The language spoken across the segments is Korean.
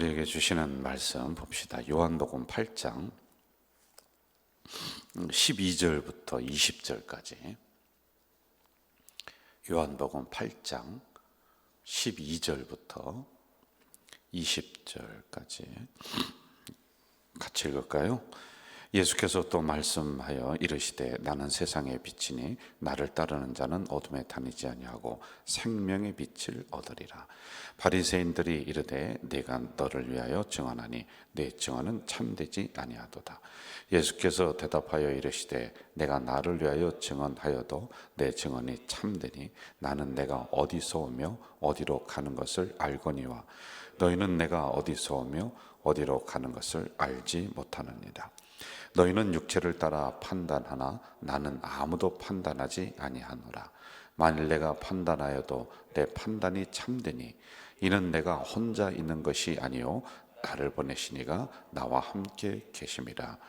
우리에게 주시는 말씀 봅시다. 요한복음 8장 12절부터 20절까지. 요한복음 8장 12절부터 20절까지 같이 읽을까요? 예수께서 또 말씀하여 이르시되 나는 세상의 빛이니 나를 따르는 자는 어둠에 다니지 아니하고 생명의 빛을 얻으리라. 바리새인들이 이르되 내가 너를 위하여 증언하니 내 증언은 참되지 아니하도다. 예수께서 대답하여 이르시되 내가 나를 위하여 증언하여도 내 증언이 참되니 나는 내가 어디서 오며 어디로 가는 것을 알거니와 너희는 내가 어디서 오며 어디로 가는 것을 알지 못하느니라. 너희는 육체를 따라 판단하나 나는 아무도 판단하지 아니하노라. 만일 내가 판단하여도 내 판단이 참되니 이는 내가 혼자 있는 것이 아니요 나를 보내시니가 나와 함께 계심이라.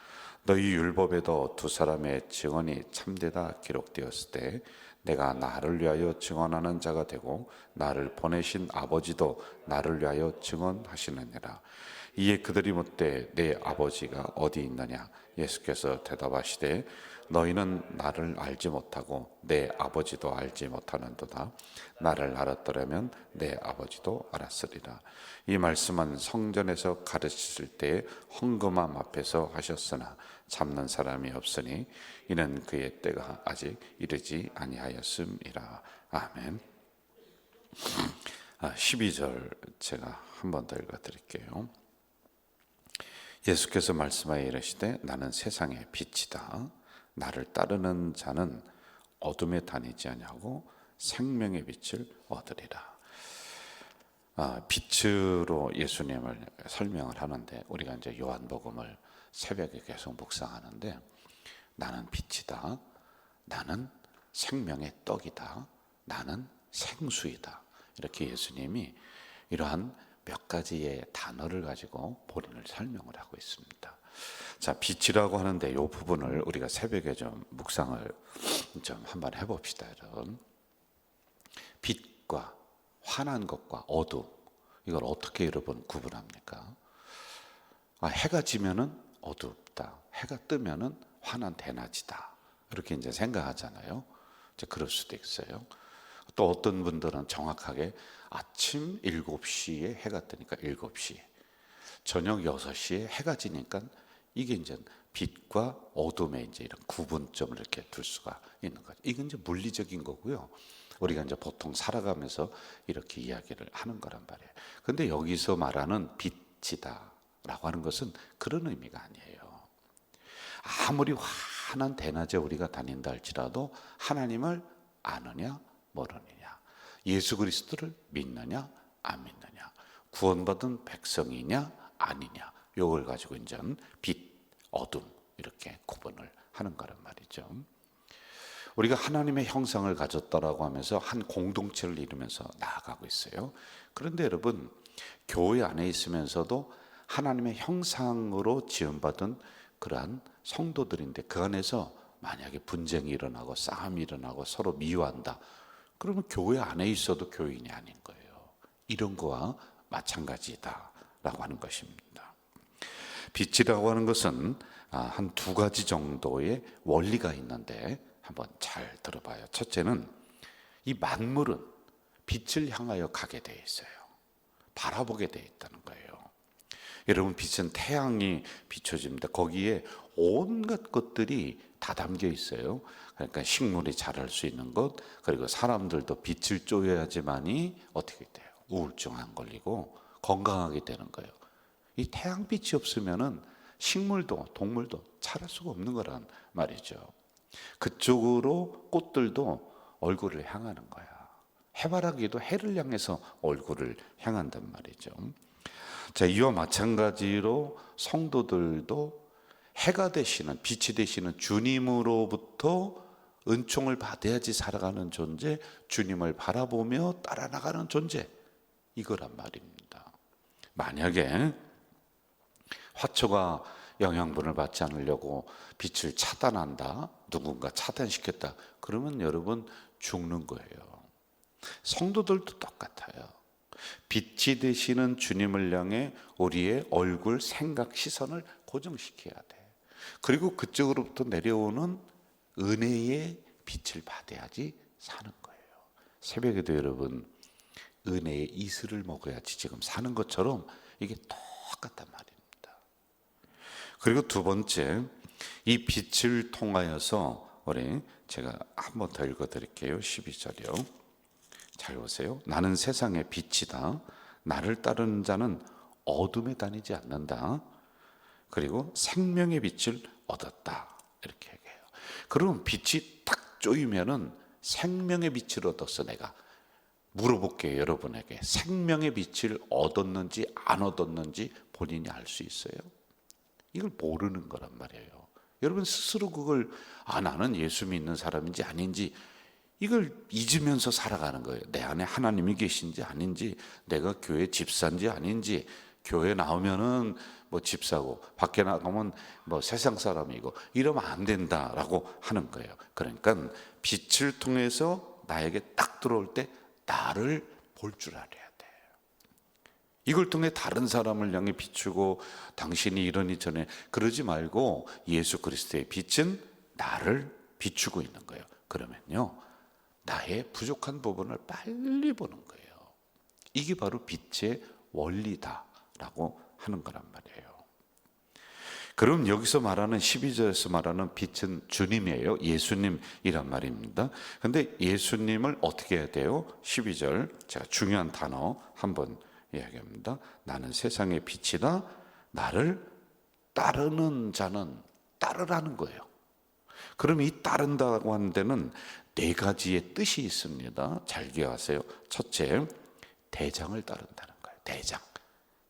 너희 율법에도 두 사람의 증언이 참되다 기록되었을 때 내가 나를 위하여 증언하는 자가 되고 나를 보내신 아버지도 나를 위하여 증언하시느니라. 이에 그들이 묻되 내 아버지가 어디 있느냐? 예수께서 대답하시되 너희는 나를 알지 못하고 내 아버지도 알지 못하는도다. 나를 알았더라면 내 아버지도 알았으리라. 이 말씀은 성전에서 가르치실 때에 헌금함 앞에서 하셨으나 잡는 사람이 없으니 이는 그의 때가 아직 이르지 아니하였음이라. 아멘. 12절 제가 한 번 더 읽어드릴게요. 예수께서 말씀하여 이르시되 나는 세상의 빛이다. 나를 따르는 자는 어둠에 다니지 아니하고 생명의 빛을 얻으리라. 빛으로 예수님을 설명을 하는데 우리가 이제 요한복음을 새벽에 계속 묵상하는데 나는 빛이다. 나는 생명의 떡이다. 나는 생수이다. 이렇게 예수님이 이러한 몇 가지의 단어를 가지고 본인을 설명을 하고 있습니다. 자, 빛이라고 하는데 이 부분을 우리가 새벽에 좀 묵상을 좀 한번 해봅시다, 여러분. 빛과 환한 것과 어둠, 이걸 어떻게 여러분 구분합니까? 해가 지면은 어둡다, 해가 뜨면은 환한 대낮이다, 이렇게 이제 생각하잖아요. 이제 그럴 수도 있어요. 또 어떤 분들은 정확하게 아침 7시에 해가 뜨니까 7시, 저녁 6시에 해가 지니까 이게 이제 빛과 어둠의 이제 이런 구분점을 이렇게 둘 수가 있는 거죠. 이건 이제 물리적인 거고요. 우리가 이제 보통 살아가면서 이렇게 이야기를 하는 거란 말이에요. 근데 여기서 말하는 빛이다라고 하는 것은 그런 의미가 아니에요. 아무리 환한 대낮에 우리가 다닌다 할지라도 하나님을 아느냐 모르느냐, 예수 그리스도를 믿느냐 안 믿느냐, 구원받은 백성이냐 아니냐, 이걸 가지고 이제 빛, 어둠 이렇게 구분을 하는 거란 말이죠. 우리가 하나님의 형상을 가졌다라고 하면서 한 공동체를 이루면서 나아가고 있어요. 그런데 여러분, 교회 안에 있으면서도 하나님의 형상으로 지음받은 그러한 성도들인데 그 안에서 만약에 분쟁이 일어나고 싸움이 일어나고 서로 미워한다, 그러면 교회 안에 있어도 교인이 아닌 거예요. 이런 거와 마찬가지다라고 하는 것입니다. 빛이라고 하는 것은 한 두 가지 정도의 원리가 있는데 한번 잘 들어봐요. 첫째는 이 만물은 빛을 향하여 가게 되어 있어요. 바라보게 되어 있다는 거예요. 여러분, 빛은 태양이 비춰집니다. 거기에 온갖 것들이 다 담겨 있어요. 그러니까 식물이 자랄 수 있는 것, 그리고 사람들도 빛을 쬐야지만이 어떻게 돼요? 우울증 안 걸리고 건강하게 되는 거예요. 이 태양빛이 없으면은 식물도 동물도 자랄 수가 없는 거란 말이죠. 그쪽으로 꽃들도 얼굴을 향하는 거야. 해바라기도 해를 향해서 얼굴을 향한단 말이죠. 자, 이와 마찬가지로 성도들도 해가 되시는, 빛이 되시는 주님으로부터 은총을 받아야지 살아가는 존재, 주님을 바라보며 따라나가는 존재, 이거란 말입니다. 만약에 화초가 영양분을 받지 않으려고 빛을 차단한다, 누군가 차단시켰다, 그러면 여러분 죽는 거예요. 성도들도 똑같아요. 빛이 되시는 주님을 향해 우리의 얼굴, 생각, 시선을 고정시켜야 돼. 그리고 그쪽으로부터 내려오는 은혜의 빛을 받아야지 사는 거예요. 새벽에도 여러분, 은혜의 이슬을 먹어야지 지금 사는 것처럼 이게 똑같단 말입니다. 그리고 두 번째, 이 빛을 통하여서 우리 제가 한 번 더 읽어드릴게요. 12절이요. 잘 보세요. 나는 세상의 빛이다. 나를 따르는 자는 어둠에 다니지 않는다. 그리고 생명의 빛을 얻었다. 이렇게 얘기해요. 그러면 빛이 딱 쪼이면은 생명의 빛을 얻었어. 내가 물어볼게요. 여러분에게 생명의 빛을 얻었는지 안 얻었는지 본인이 알 수 있어요? 이걸 모르는 거란 말이에요. 여러분 스스로 그걸 나는 예수 믿는 사람인지 아닌지 이걸 잊으면서 살아가는 거예요. 내 안에 하나님이 계신지 아닌지, 내가 교회 집사인지 아닌지, 교회 나오면은 뭐 집사고 밖에 나가면 뭐 세상 사람이고 이러면 안 된다라고 하는 거예요. 그러니까 빛을 통해서 나에게 딱 들어올 때 나를 볼 줄 알아야 돼. 이걸 통해 다른 사람을 향해 비추고 당신이 이러니 저러니 그러지 말고 예수 그리스도의 빛은 나를 비추고 있는 거예요. 그러면요, 나의 부족한 부분을 빨리 보는 거예요. 이게 바로 빛의 원리다라고 하는 거란 말이에요. 그럼 여기서 말하는 12절에서 말하는 빛은 주님이에요. 예수님이란 말입니다. 근데 예수님을 어떻게 해야 돼요? 12절 제가 중요한 단어 한번 이야기합니다. 나는 세상의 빛이다. 나를 따르는 자는 따르라는 거예요. 그럼 이 따른다고 하는 데는 네 가지의 뜻이 있습니다. 잘 기억하세요. 첫째, 대장을 따른다는 거예요. 대장.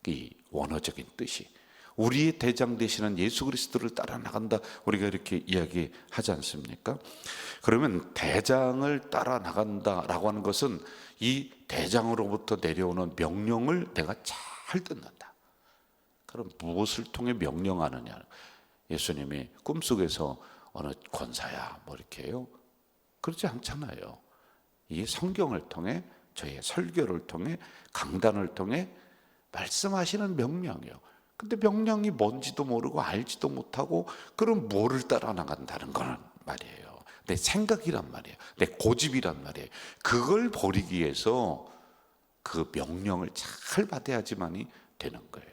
이 원어적인 뜻이. 우리의 대장 되시는 예수 그리스도를 따라 나간다. 우리가 이렇게 이야기하지 않습니까? 그러면 대장을 따라 나간다라고 하는 것은 이 대장으로부터 내려오는 명령을 내가 잘 듣는다. 그럼 무엇을 통해 명령하느냐? 예수님이 꿈속에서 어느 권사야 뭐 이렇게 해요? 그렇지 않잖아요. 이게 성경을 통해, 저의 설교를 통해, 강단을 통해 말씀하시는 명령이에요. 근데 명령이 뭔지도 모르고 알지도 못하고 그럼 뭐를 따라 나간다는 거란 말이에요. 내 생각이란 말이에요. 내 고집이란 말이에요. 그걸 버리기 위해서 그 명령을 잘 받아야지만이 되는 거예요.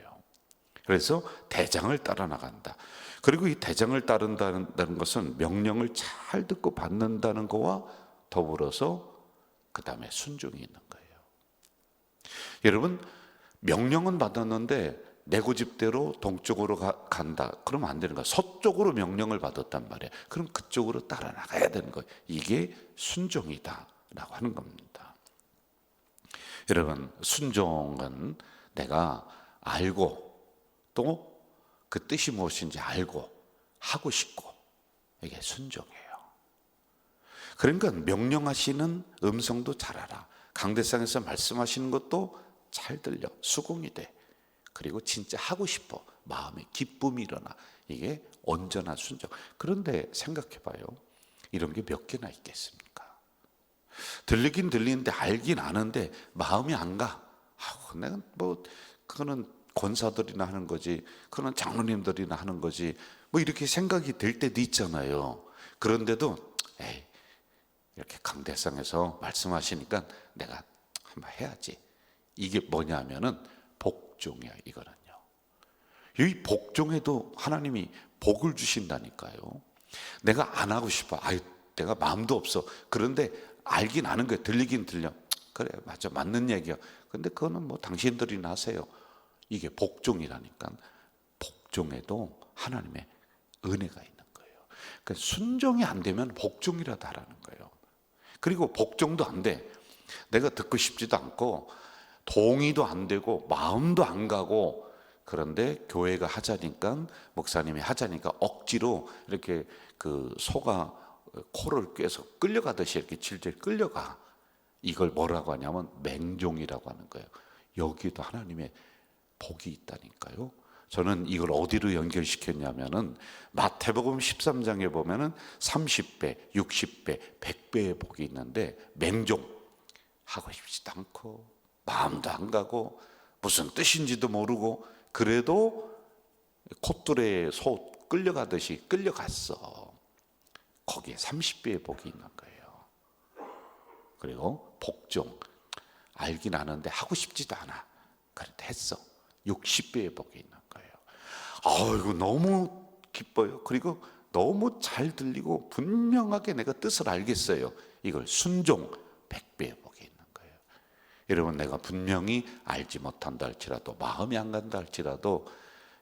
그래서 대장을 따라 나간다. 그리고 이 대장을 따른다는 것은 명령을 잘 듣고 받는다는 것과 더불어서 그 다음에 순종이 있는 거예요. 여러분, 명령은 받았는데 내 고집대로 동쪽으로 간다. 그러면 안 되는 거야. 서쪽으로 명령을 받았단 말이에요. 그럼 그쪽으로 따라 나가야 되는 거예요. 이게 순종이다라고 하는 겁니다. 여러분, 순종은 내가 알고 또 그 뜻이 무엇인지 알고 하고 싶고, 이게 순종이에요. 그러니까 명령하시는 음성도 잘 알아. 강대상에서 말씀하시는 것도 잘 들려. 수긍이 돼. 그리고 진짜 하고 싶어. 마음에 기쁨이 일어나. 이게 온전한 순종. 그런데 생각해 봐요. 이런 게 몇 개나 있겠습니까? 들리긴 들리는데 알긴 아는데 마음이 안 가. 내가 뭐 그거는 권사들이나 하는 거지, 그거는 장로님들이나 하는 거지, 뭐 이렇게 생각이 들 때도 있잖아요. 그런데도 에이, 이렇게 강대상에서 말씀하시니까 내가 한번 해야지. 이게 뭐냐면은 복종이야. 이거는요. 이 복종에도 하나님이 복을 주신다니까요. 내가 안 하고 싶어. 내가 마음도 없어. 그런데 알긴 아는 거예요. 들리긴 들려. 그래, 맞아, 맞는 얘기야. 근데 그거는 뭐 당신들이나 하세요. 이게 복종이라니까. 복종에도 하나님의 은혜가 있는 거예요. 그러니까 순종이 안 되면 복종이라도 하라는 거예요. 그리고 복종도 안 돼. 내가 듣고 싶지도 않고 동의도 안 되고 마음도 안 가고, 그런데 교회가 하자니까, 목사님이 하자니까 억지로 이렇게 그 소가 코를 꿰서 끌려가듯이 이렇게 질질 끌려가. 이걸 뭐라고 하냐면 맹종이라고 하는 거예요. 여기도 하나님의 복이 있다니까요. 저는 이걸 어디로 연결시켰냐면은 마태복음 13장에 보면은 30배, 60배, 100배의 복이 있는데 맹종, 하고 싶지도 않고 마음도 안 가고 무슨 뜻인지도 모르고 그래도 콧뚜레에 소 끌려가듯이 끌려갔어. 거기에 30배의 복이 있는 거예요. 그리고 복종, 알긴 아는데 하고 싶지도 않아. 그래도 했어. 60배의 복이 있는 거예요. 이거 너무 기뻐요. 그리고 너무 잘 들리고 분명하게 내가 뜻을 알겠어요. 이걸 순종 100배의 복이 있는 거예요. 여러분, 내가 분명히 알지 못한다 할지라도, 마음이 안 간다 할지라도,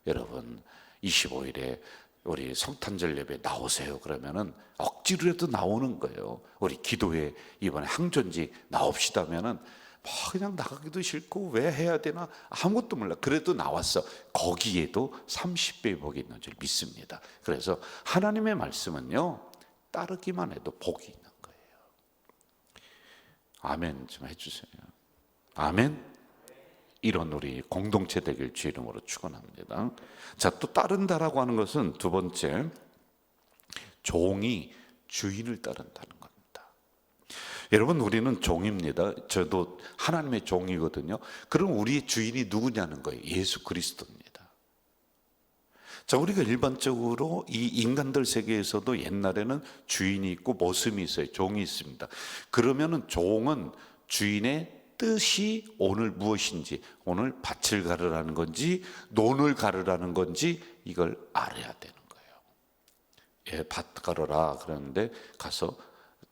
여러분 25일에 우리 성탄절 예배 나오세요 그러면은 억지로라도 나오는 거예요. 우리 기도회 이번에 항존지 나옵시다면은 그냥 나가기도 싫고 왜 해야 되나 아무것도 몰라. 그래도 나왔어. 거기에도 30배의 복이 있는 줄 믿습니다. 그래서 하나님의 말씀은요, 따르기만 해도 복이 있는 거예요. 아멘 좀 해주세요. 아멘. 이런 우리 공동체 되길 주 이름으로 축원합니다. 자, 또 따른다라고 하는 것은 두 번째, 종이 주인을 따른다는 겁니다. 여러분, 우리는 종입니다. 저도 하나님의 종이거든요. 그럼 우리의 주인이 누구냐는 거예요. 예수 그리스도입니다. 자, 우리가 일반적으로 이 인간들 세계에서도 옛날에는 주인이 있고 모습이 있어요. 종이 있습니다. 그러면은 종은 주인의 뜻이 오늘 무엇인지, 오늘 밭을 가르라는 건지 논을 가르라는 건지 이걸 알아야 되는 거예요. 예, 밭 가르라 그러는데 가서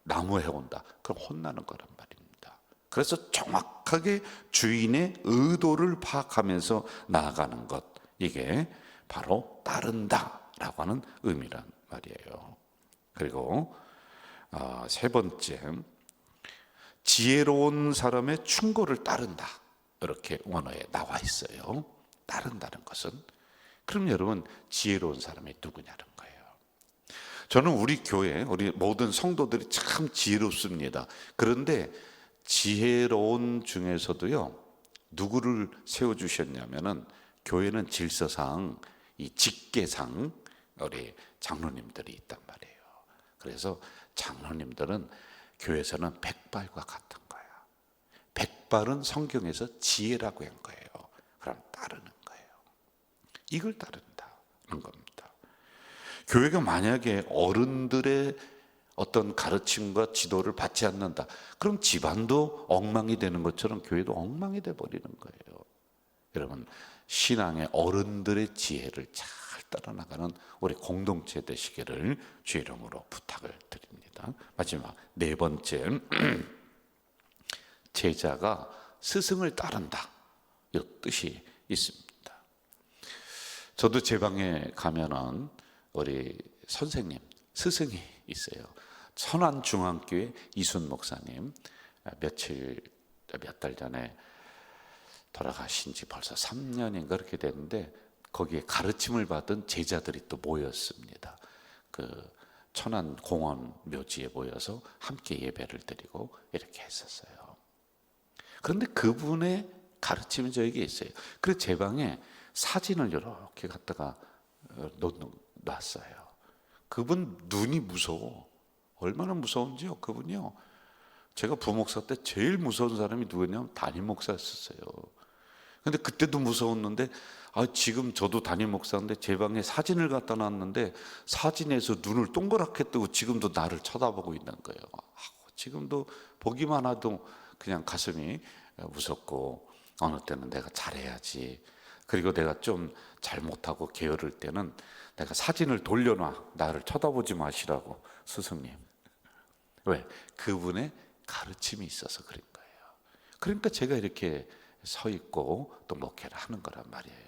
나무 해온다. 그럼 혼나는 거란 말입니다. 그래서 정확하게 주인의 의도를 파악하면서 나아가는 것, 이게 바로 따른다라고 하는 의미란 말이에요. 그리고 세 번째, 지혜로운 사람의 충고를 따른다. 이렇게 원어에 나와 있어요. 따른다는 것은. 그럼 여러분, 지혜로운 사람이 누구냐는 거예요. 저는 우리 교회, 우리 모든 성도들이 참 지혜롭습니다. 그런데 지혜로운 중에서도요, 누구를 세워주셨냐면은, 교회는 질서상, 이 직계상 우리 장로님들이 있단 말이에요. 그래서 장로님들은 교회에서는 백발과 같은 거야. 백발은 성경에서 지혜라고 한 거예요. 그럼 따르는 거예요. 이걸 따른다는 겁니다. 교회가 만약에 어른들의 어떤 가르침과 지도를 받지 않는다, 그럼 집안도 엉망이 되는 것처럼 교회도 엉망이 돼 버리는 거예요. 여러분, 신앙의 어른들의 지혜를 잘 따라 나가는 우리 공동체 되시기를 주의 이름으로 부탁을 드립니다. 마지막 네 번째, 제자가 스승을 따른다, 이 뜻이 있습니다. 저도 제 방에 가면은 우리 선생님, 스승이 있어요. 천안중앙교회 이순 목사님, 몇 달 전에 돌아가신 지 벌써 3년인가 그렇게 됐는데, 거기에 가르침을 받은 제자들이 또 모였습니다. 그 천안 공원 묘지에 모여서 함께 예배를 드리고 이렇게 했었어요. 그런데 그분의 가르침이 저에게 있어요. 그래서 제 방에 사진을 이렇게 갖다가 놨어요. 그분 눈이 무서워. 얼마나 무서운지요. 그분이요, 제가 부목사 때 제일 무서운 사람이 누구냐면 담임 목사였었어요. 근데 그때도 무서웠는데, 지금 저도 담임 목사인데 제 방에 사진을 갖다 놨는데 사진에서 눈을 동그랗게 뜨고 지금도 나를 쳐다보고 있는 거예요. 지금도 보기만 해도 그냥 가슴이 무섭고, 어느 때는 내가 잘해야지, 그리고 내가 좀 잘못하고 게으를 때는 내가 사진을 돌려놔, 나를 쳐다보지 마시라고. 스승님, 왜? 그분의 가르침이 있어서 그런 거예요. 그러니까 제가 이렇게 서 있고 또 목회를 하는 거란 말이에요.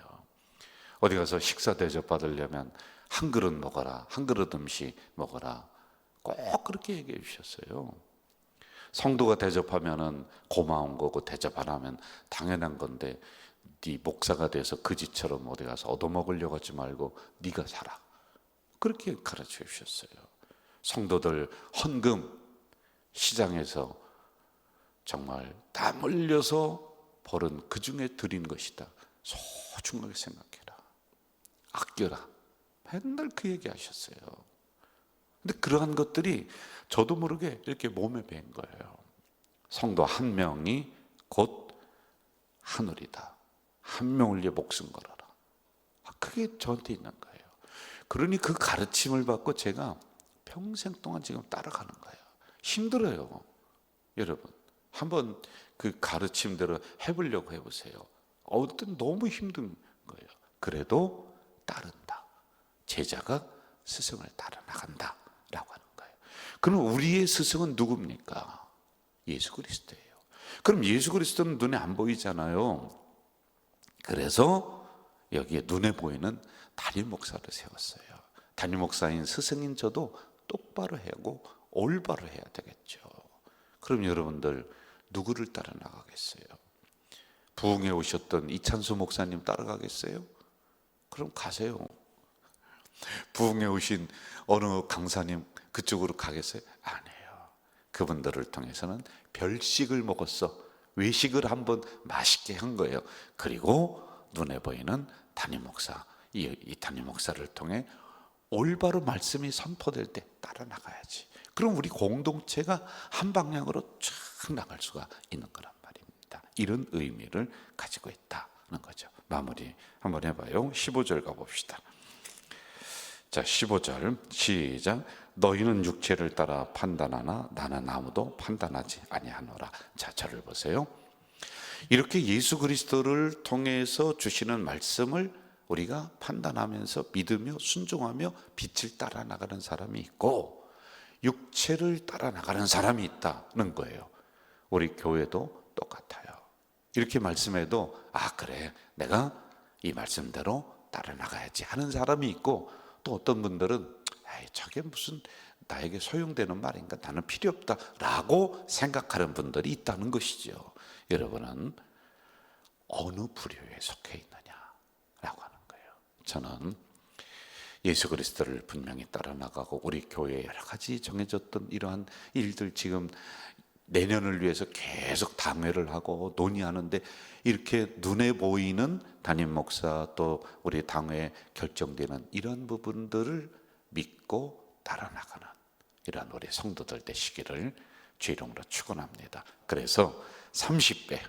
어디 가서 식사 대접 받으려면 한 그릇 먹어라, 한 그릇 음식 먹어라, 꼭 그렇게 얘기해 주셨어요. 성도가 대접하면은 고마운 거고, 대접 안 하면 당연한 건데, 네 목사가 돼서 그지처럼 어디 가서 얻어먹으려고 하지 말고 네가 살아, 그렇게 가르쳐 주셨어요. 성도들 헌금 시장에서 정말 땀 흘려서 벌은 그 중에 드린 것이다, 소중하게 생각해라, 아껴라, 맨날 그 얘기 하셨어요. 근데 그러한 것들이 저도 모르게 이렇게 몸에 밴 거예요. 성도 한 명이 곧 하늘이다. 한 명을 위해 목숨 걸어라. 그게 저한테 있는 거예요. 그러니 그 가르침을 받고 제가 평생 동안 지금 따라가는 거예요. 힘들어요. 여러분 한번 그 가르침대로 해보려고 해보세요. 어떤 너무 힘든 거예요. 그래도 따른다. 제자가 스승을 따라 나간다 라고 하는 거예요. 그럼 우리의 스승은 누굽니까? 예수 그리스도예요. 그럼 예수 그리스도는 눈에 안 보이잖아요. 그래서 여기에 눈에 보이는 담임 목사를 세웠어요. 담임 목사인 스승인 저도 똑바로 하고 올바로 해야 되겠죠. 그럼 여러분들 누구를 따라 나가겠어요? 부흥에 오셨던 이찬수 목사님 따라가겠어요? 그럼 가세요. 부흥에 오신 어느 강사님 그쪽으로 가겠어요? 아니에요. 그분들을 통해서는 별식을 먹었어. 외식을 한번 맛있게 한 거예요. 그리고 눈에 보이는 담임 목사, 이 담임 목사를 통해 올바로 말씀이 선포될 때 따라 나가야지. 그럼 우리 공동체가 한 방향으로 쫙 나갈 수가 있는 거란 말입니다. 이런 의미를 가지고 있다는 거죠. 마무리 한번 해봐요. 15절 가봅시다. 자, 15절 시작. 너희는 육체를 따라 판단하나 나는 아무도 판단하지 아니하노라. 자, 저를 보세요. 이렇게 예수 그리스도를 통해서 주시는 말씀을 우리가 판단하면서 믿으며 순종하며 빛을 따라 나가는 사람이 있고, 육체를 따라 나가는 사람이 있다는 거예요. 우리 교회도 똑같아요. 이렇게 말씀해도 그래 내가 이 말씀대로 따라 나가야지 하는 사람이 있고, 또 어떤 분들은 저게 무슨 나에게 소용되는 말인가, 나는 필요 없다 라고 생각하는 분들이 있다는 것이죠. 여러분은 어느 부류에 속해 있느냐라고 하는 거예요. 저는 예수 그리스도를 분명히 따라 나가고 우리 교회에 여러 가지 정해졌던 이러한 일들, 지금 내년을 위해서 계속 당회를 하고 논의하는데, 이렇게 눈에 보이는 담임 목사 또 우리 당회에 결정되는 이런 부분들을 믿고 따라 나가는 이런 우리 성도들 되시기를 주 이름으로 축원합니다. 그래서 30배,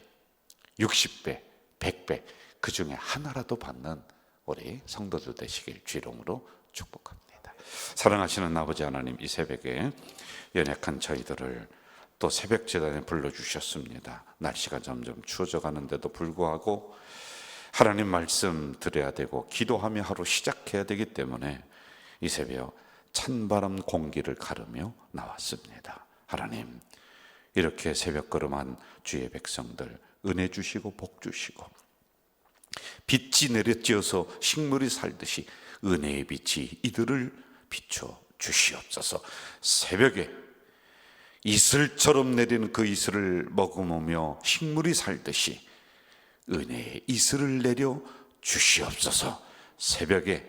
60배, 100배 그 중에 하나라도 받는 우리 성도들 되시길 주 이름으로 축복합니다. 사랑하시는 아버지 하나님, 이 새벽에 연약한 저희들을 또 새벽 제단에 불러주셨습니다. 날씨가 점점 추워져 가는데도 불구하고 하나님 말씀 들어야 되고 기도하며 하루 시작해야 되기 때문에 이 새벽 찬바람 공기를 가르며 나왔습니다. 하나님, 이렇게 새벽 걸음한 주의 백성들 은혜 주시고 복 주시고, 빛이 내려지어서 식물이 살듯이 은혜의 빛이 이들을 비춰 주시옵소서. 새벽에 이슬처럼 내리는 그 이슬을 머금으며 식물이 살듯이 은혜의 이슬을 내려 주시옵소서. 새벽에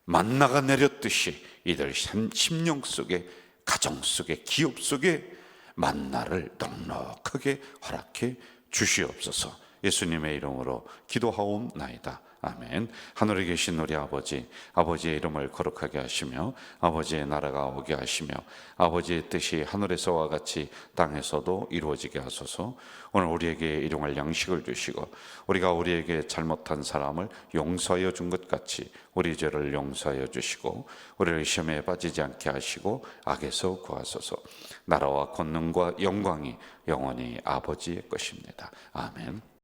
만나가 내렸듯이 이들 심령 속에, 가정 속에, 기업 속에 만나를 넉넉하게 허락해 주시옵소서. 예수님의 이름으로 기도하옵나이다. 아멘. 하늘에 계신 우리 아버지, 아버지의 이름을 거룩하게 하시며 아버지의 나라가 오게 하시며 아버지의 뜻이 하늘에서와 같이 땅에서도 이루어지게 하소서. 오늘 우리에게 일용할 양식을 주시고 우리가 우리에게 잘못한 사람을 용서하여 준 것 같이 우리 죄를 용서하여 주시고 우리를 시험에 빠지지 않게 하시고 악에서 구하소서. 나라와 권능과 영광이 영원히 아버지의 것입니다. 아멘.